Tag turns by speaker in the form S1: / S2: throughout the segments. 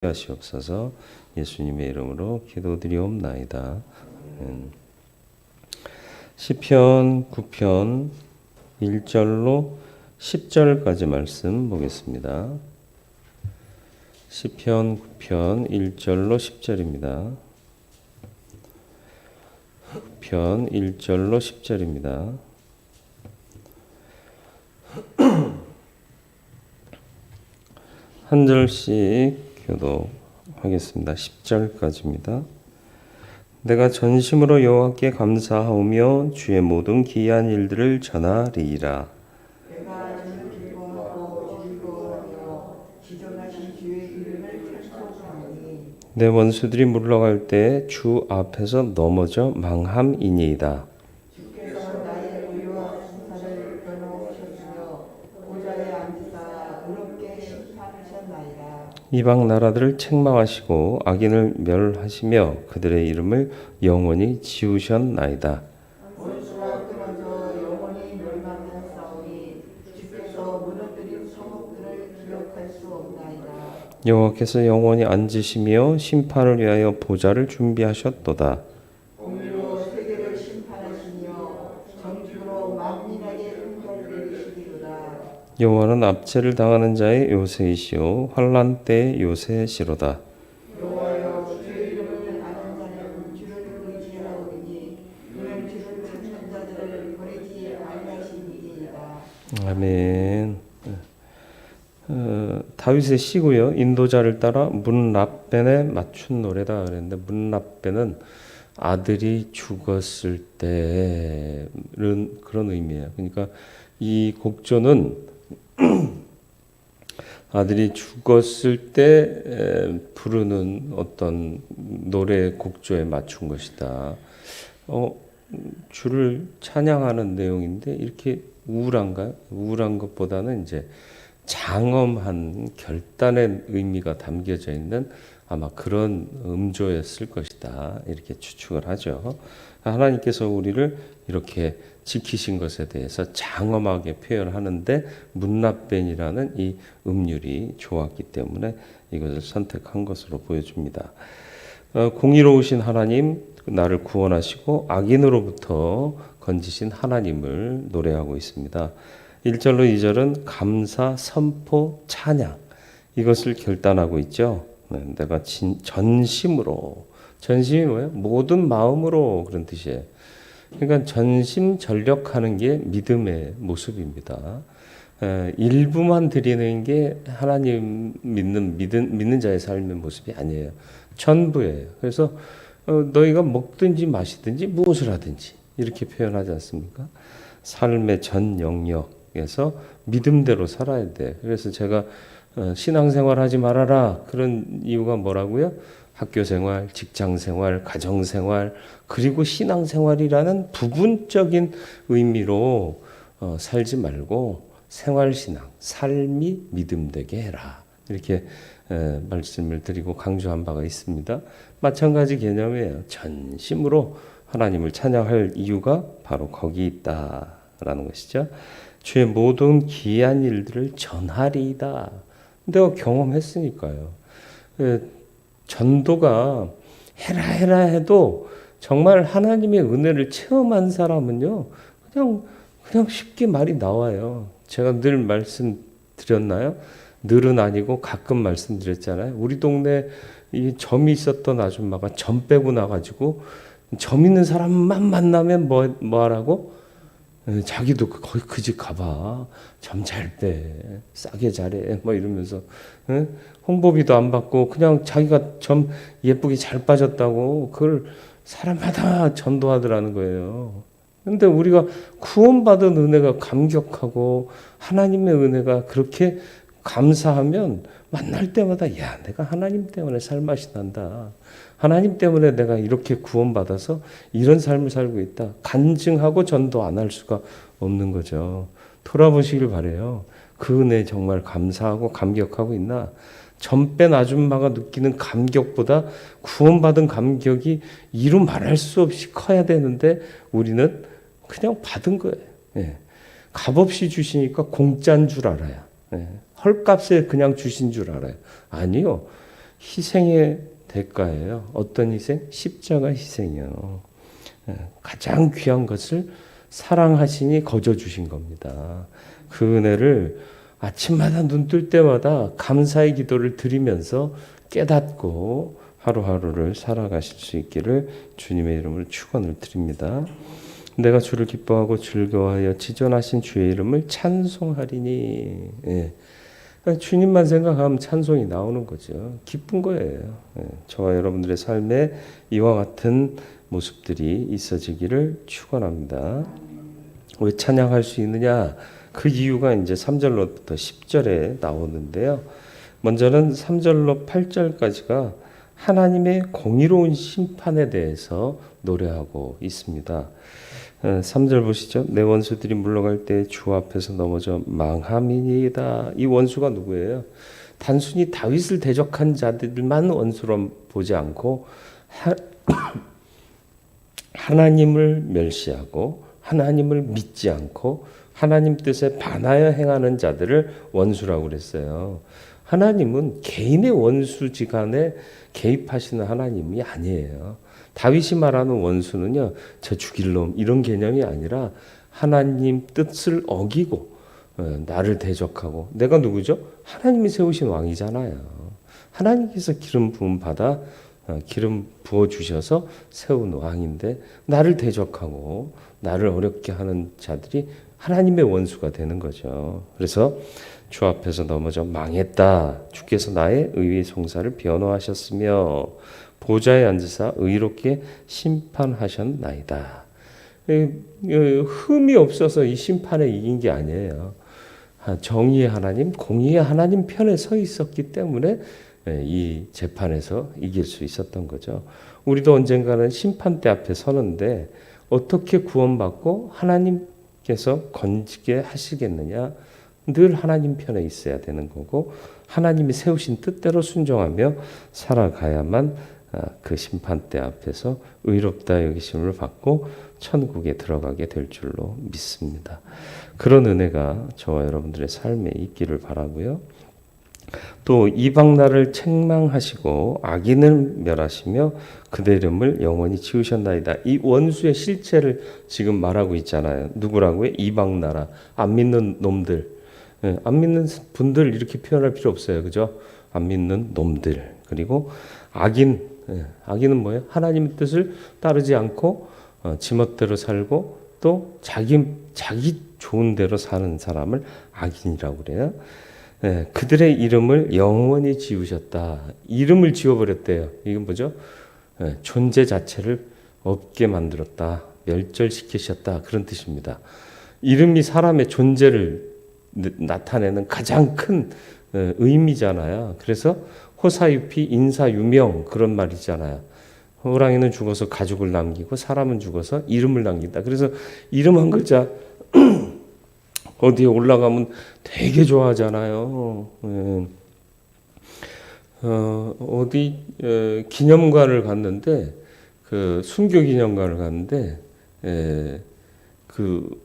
S1: 하시옵소서. 예수님의 이름으로 기도드리옵나이다. 시편 9편 1절로 10절까지 말씀 보겠습니다. 시편 9편 1절로 10절입니다. 9편 1절로 10절입니다. 한 절씩 교도하겠습니다. 10절까지입니다. 내가 전심으로 여호와께 감사하오며 주의 모든 기이한 일들을 전하리이다.
S2: 내가 주를 기뻐하고 즐거워하며 지존하신 주의 이름을 찬송하노니
S1: 내 원수들이 물러갈 때 주 앞에서 넘어져 망함이니이다.
S2: 주께서 나의 의와 승사를 변호하셨으며 보좌에 앉으사 의롭게 심판하셨나이다.
S1: 이방 나라들을 책망하시고 악인을 멸하시며 그들의 이름을 영원히 지우셨나이다.
S2: 원수가 끊어져 영원히 멸망하였사오니 주께서 무너뜨린 성읍들을 기억할 수 없나이다.
S1: 여호와께서 영원히 앉으시며 심판을 위하여 보좌를 준비하셨도다.
S2: 공의로 세계를 심판하시며 정직으로 만민에게 판결을 내리시리로다.
S1: 여호와는 압제를 당하는 자의 요새이시오 환난 때의 요새시로다.
S2: 여호와여 주의 이름을 아는 자는 주를 의지하오니 그는 주를 찾는 자들을 버리지 아니하시니이다.
S1: 아멘. 다윗의 시고요. 인도자를 따라 문라벤에 맞춘 노래다 그랬는데 문라벤은 아들이 죽었을 때는 그런 의미예요. 그러니까 이 곡조는 아들이 죽었을 때 부르는 어떤 노래 곡조에 맞춘 것이다. 주를 찬양하는 내용인데 이렇게 우울한가요? 우울한 것보다는 이제 장엄한 결단의 의미가 담겨져 있는 아마 그런 음조였을 것이다. 이렇게 추측을 하죠. 하나님께서 우리를 이렇게 지키신 것에 대해서 장엄하게 표현하는데 문라벤이라는 이 음률이 좋았기 때문에 이것을 선택한 것으로 보여줍니다. 공의로우신 하나님, 나를 구원하시고 악인으로부터 건지신 하나님을 노래하고 있습니다. 1절로 2절은 감사, 선포, 찬양 이것을 결단하고 있죠. 내가 전심으로, 전심이 뭐예요? 모든 마음으로 그런 뜻이에요. 그러니까 전심전력하는 게 믿음의 모습입니다. 일부만 드리는 게 하나님 믿는 자의 삶의 모습이 아니에요. 전부예요. 그래서 너희가 먹든지 마시든지 무엇을 하든지 이렇게 표현하지 않습니까? 삶의 전 영역에서 믿음대로 살아야 돼. 그래서 제가 신앙생활 하지 말아라 그런 이유가 뭐라고요? 학교생활, 직장생활, 가정생활 그리고 신앙생활이라는 부분적인 의미로 살지 말고 생활신앙, 삶이 믿음되게 해라. 이렇게 말씀을 드리고 강조한 바가 있습니다. 마찬가지 개념이에요. 전심으로 하나님을 찬양할 이유가 바로 거기 있다라는 것이죠. 주의 모든 기이한 일들을 전하리이다. 내가 경험했으니까요. 전도가 해라 해도 정말 하나님의 은혜를 체험한 사람은요, 그냥 쉽게 말이 나와요. 제가 늘 말씀드렸나요? 늘은 아니고 가끔 말씀드렸잖아요. 우리 동네 이 점이 있었던 아줌마가 점 빼고 나가지고 점 있는 사람만 만나면 뭐 하라고? 자기도 거기 그 집 가봐. 점 잘 빼. 싸게 잘해. 뭐 이러면서 홍보비도 안 받고 그냥 자기가 점 예쁘게 잘 빠졌다고 그걸 사람마다 전도하더라는 거예요. 근데 우리가 구원받은 은혜가 감격하고 하나님의 은혜가 그렇게 감사하면 만날 때마다 야, 내가 하나님 때문에 살맛이 난다. 하나님 때문에 내가 이렇게 구원받아서 이런 삶을 살고 있다. 간증하고 전도 안 할 수가 없는 거죠. 돌아보시길 바래요. 그 은혜 정말 감사하고 감격하고 있나? 점 뺀 아줌마가 느끼는 감격보다 구원받은 감격이 이루 말할 수 없이 커야 되는데 우리는 그냥 받은 거예요. 예. 값없이 주시니까 공짜인 줄 알아요. 예. 헐값에 그냥 주신 줄 알아요. 아니요. 희생의 대가예요. 어떤 희생? 십자가 희생이요. 가장 귀한 것을 사랑하시니 거저 주신 겁니다. 그 은혜를 아침마다 눈 뜰 때마다 감사의 기도를 드리면서 깨닫고 하루하루를 살아가실 수 있기를 주님의 이름으로 축원을 드립니다. 내가 주를 기뻐하고 즐거워하여 지존하신 주의 이름을 찬송하리니. 예. 주님만 생각하면 찬송이 나오는 거죠. 기쁜 거예요. 예. 저와 여러분들의 삶에 이와 같은 모습들이 있어지기를 축원합니다. 왜 찬양할 수 있느냐? 그 이유가 이제 3절로부터 10절에 나오는데요. 먼저는 3절로 8절까지가 하나님의 공의로운 심판에 대해서 노래하고 있습니다. 3절 보시죠. 내 원수들이 물러갈 때 주 앞에서 넘어져 망함이니이다. 이 원수가 누구예요? 단순히 다윗을 대적한 자들만 원수로 보지 않고 하나님을 멸시하고 하나님을 믿지 않고 하나님 뜻에 반하여 행하는 자들을 원수라고 그랬어요. 하나님은 개인의 원수지간에 개입하시는 하나님이 아니에요. 다윗이 말하는 원수는요, 저 죽일 놈 이런 개념이 아니라 하나님 뜻을 어기고 나를 대적하고, 내가 누구죠? 하나님이 세우신 왕이잖아요. 하나님께서 기름 부음 받아 기름 부어 주셔서 세운 왕인데 나를 대적하고 나를 어렵게 하는 자들이 하나님의 원수가 되는 거죠. 그래서 주 앞에서 넘어져 망했다. 주께서 나의 의의 송사를 변호하셨으며 보좌에 앉으사 의롭게 심판하셨나이다. 흠이 없어서 이 심판에 이긴 게 아니에요. 정의의 하나님, 공의의 하나님 편에 서 있었기 때문에 이 재판에서 이길 수 있었던 거죠. 우리도 언젠가는 심판대 앞에 서는데 어떻게 구원받고 하나님께서 건지게 하시겠느냐? 늘 하나님 편에 있어야 되는 거고 하나님이 세우신 뜻대로 순종하며 살아가야만 그 심판대 앞에서 의롭다 여기심을 받고 천국에 들어가게 될 줄로 믿습니다. 그런 은혜가 저와 여러분들의 삶에 있기를 바라고요. 또 이방 나라를 책망하시고 악인을 멸하시며 그대 이름을 영원히 지으셨나이다. 이 원수의 실체를 지금 말하고 있잖아요. 누구라고요? 이방 나라, 안 믿는 놈들. 안 믿는 분들 이렇게 표현할 필요 없어요. 그죠? 안 믿는 놈들. 그리고 악인. 악인은 뭐예요? 하나님의 뜻을 따르지 않고 지멋대로 살고 또 자기 좋은 대로 사는 사람을 악인이라고 그래요. 그들의 이름을 영원히 지우셨다. 이름을 지워버렸대요. 이건 뭐죠? 존재 자체를 없게 만들었다. 멸절시키셨다. 그런 뜻입니다. 이름이 사람의 존재를 나타내는 가장 큰 의미잖아요. 그래서 호사유피 인사유명 그런 말이잖아요. 호랑이는 죽어서 가죽을 남기고 사람은 죽어서 이름을 남긴다. 그래서 이름 한 글자 어디에 올라가면 되게 좋아하잖아요. 어디 기념관을 갔는데 그 순교 기념관을 갔는데 그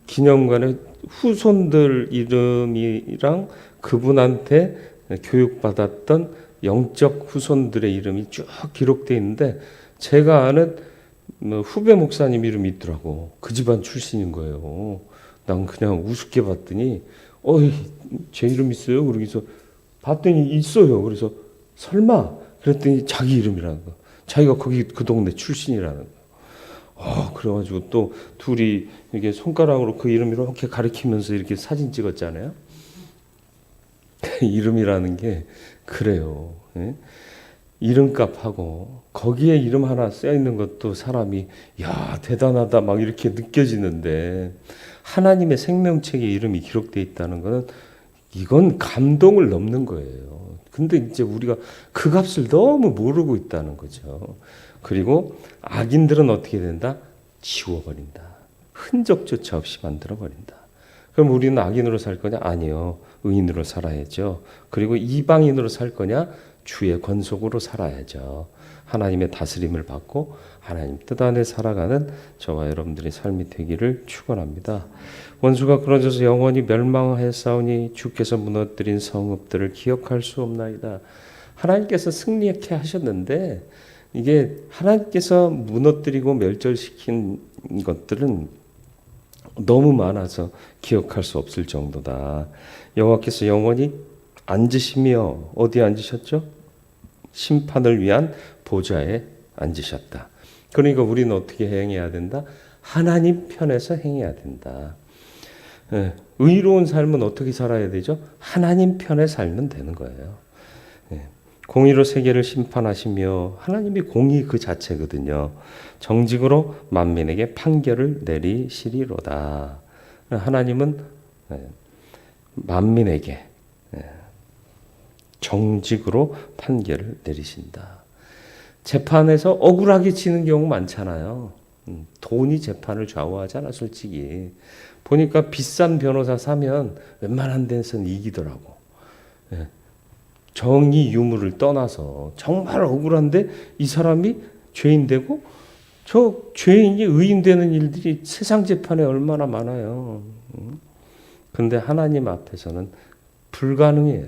S1: 기념관에 후손들 이름이랑 그분한테 교육받았던 영적 후손들의 이름이 쭉 기록되어 있는데 제가 아는 후배 목사님 이름이 있더라고. 그 집안 출신인 거예요. 난 그냥 우습게 봤더니 어이 제 이름 있어요? 그러고서 봤더니 있어요. 그래서 설마? 그랬더니 자기 이름이라는 거. 자기가 거기 그 동네 출신이라는 거. 그래가지고 또 둘이 이렇게 손가락으로 그 이름 이렇게 가리키면서 이렇게 사진 찍었잖아요. 이름이라는 게 그래요. 이름값하고 거기에 이름 하나 쓰여 있는 것도 사람이 야 대단하다 막 이렇게 느껴지는데 하나님의 생명책에 이름이 기록되어 있다는 것은 이건 감동을 넘는 거예요. 근데 이제 우리가 그 값을 너무 모르고 있다는 거죠. 그리고 악인들은 어떻게 된다? 지워버린다. 흔적조차 없이 만들어버린다. 그럼 우리는 악인으로 살 거냐? 아니요. 의인으로 살아야죠. 그리고 이방인으로 살 거냐? 주의 권속으로 살아야죠. 하나님의 다스림을 받고 하나님 뜻 안에 살아가는 저와 여러분들의 삶이 되기를 축원합니다. 원수가 끊어져서 영원히 멸망하였사오니 주께서 무너뜨린 성읍들을 기억할 수 없나이다. 하나님께서 승리케 하셨는데 이게 하나님께서 무너뜨리고 멸절시킨 것들은 너무 많아서 기억할 수 없을 정도다. 여호와께서 영원히 앉으시며 어디에 앉으셨죠? 심판을 위한 보좌에 앉으셨다. 그러니까 우리는 어떻게 행해야 된다? 하나님 편에서 행해야 된다. 의로운 삶은 어떻게 살아야 되죠? 하나님 편에 살면 되는 거예요. 공의로 세계를 심판하시며 하나님이 공의 그 자체거든요. 정직으로 만민에게 판결을 내리시리로다. 하나님은 만민에게 정직으로 판결을 내리신다. 재판에서 억울하게 지는 경우 많잖아요. 돈이 재판을 좌우하잖아, 솔직히. 보니까 비싼 변호사 사면 웬만한 데서는 이기더라고. 정의 유무를 떠나서 정말 억울한데 이 사람이 죄인 되고 저 죄인이 의인 되는 일들이 세상 재판에 얼마나 많아요. 근데 하나님 앞에서는 불가능해요.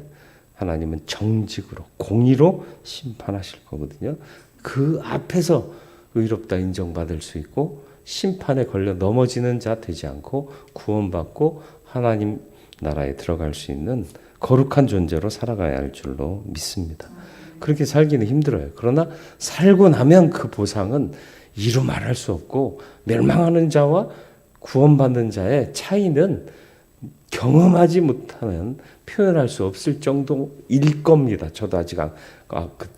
S1: 하나님은 정직으로 공의로 심판하실 거거든요. 그 앞에서 의롭다 인정받을 수 있고 심판에 걸려 넘어지는 자 되지 않고 구원받고 하나님 나라에 들어갈 수 있는 거룩한 존재로 살아가야 할 줄로 믿습니다. 그렇게 살기는 힘들어요. 그러나 살고 나면 그 보상은 이루 말할 수 없고 멸망하는 자와 구원받는 자의 차이는 경험하지 못하면 표현할 수 없을 정도일 겁니다. 저도 아직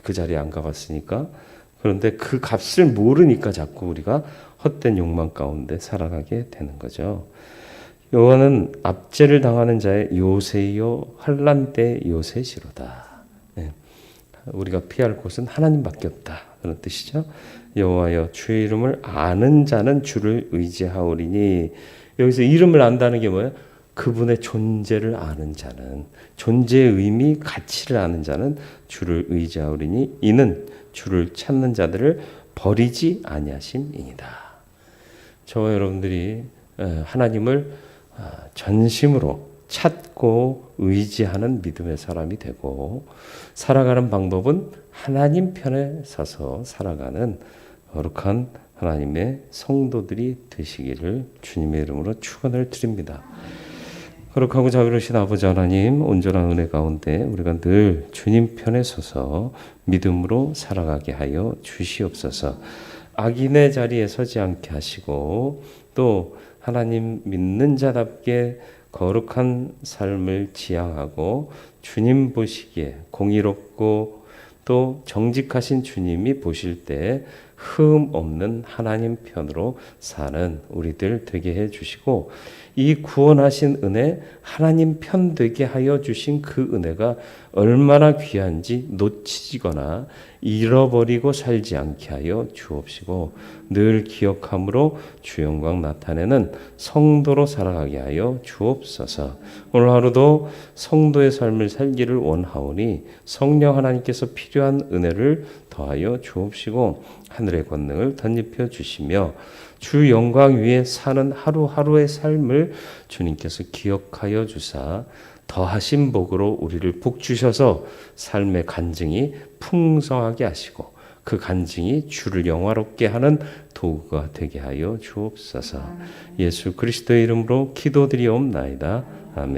S1: 그 자리에 안 가봤으니까. 그런데 그 값을 모르니까 자꾸 우리가 헛된 욕망 가운데 살아가게 되는 거죠. 여호와는 압제를 당하는 자의 요새요 환난 때 요새시로다. 우리가 피할 곳은 하나님밖에 없다. 그런 뜻이죠. 여호와여 주의 이름을 아는 자는 주를 의지하오리니, 여기서 이름을 안다는 게 뭐예요? 그분의 존재를 아는 자는, 존재의 의미, 가치를 아는 자는 주를 의지하오리니 이는 주를 찾는 자들을 버리지 아니하심이니이다. 저와 여러분들이 하나님을 전심으로 찾고 의지하는 믿음의 사람이 되고 살아가는 방법은 하나님 편에 서서 살아가는 거룩한 하나님의 성도들이 되시기를 주님의 이름으로 축원을 드립니다. 거룩하고 자비로우신 아버지 하나님, 온전한 은혜 가운데 우리가 늘 주님 편에 서서 믿음으로 살아가게 하여 주시옵소서. 악인의 자리에 서지 않게 하시고 또 하나님 믿는 자답게 거룩한 삶을 지향하고 주님 보시기에 공의롭고 또 정직하신 주님이 보실 때 흠 없는 하나님 편으로 사는 우리들 되게 해 주시고, 이 구원하신 은혜, 하나님 편 되게 하여 주신 그 은혜가 얼마나 귀한지 놓치거나 잃어버리고 살지 않게 하여 주옵시고, 늘 기억함으로 주 영광 나타내는 성도로 살아가게 하여 주옵소서. 오늘 하루도 성도의 삶을 살기를 원하오니 성령 하나님께서 필요한 은혜를 더하여 주옵시고 하늘의 권능을 덧입혀 주시며 주 영광 위에 사는 하루하루의 삶을 주님께서 기억하여 주사 더하신 복으로 우리를 복 주셔서 삶의 간증이 풍성하게 하시고 그 간증이 주를 영화롭게 하는 도구가 되게 하여 주옵소서. 예수 그리스도의 이름으로 기도드리옵나이다. 아멘.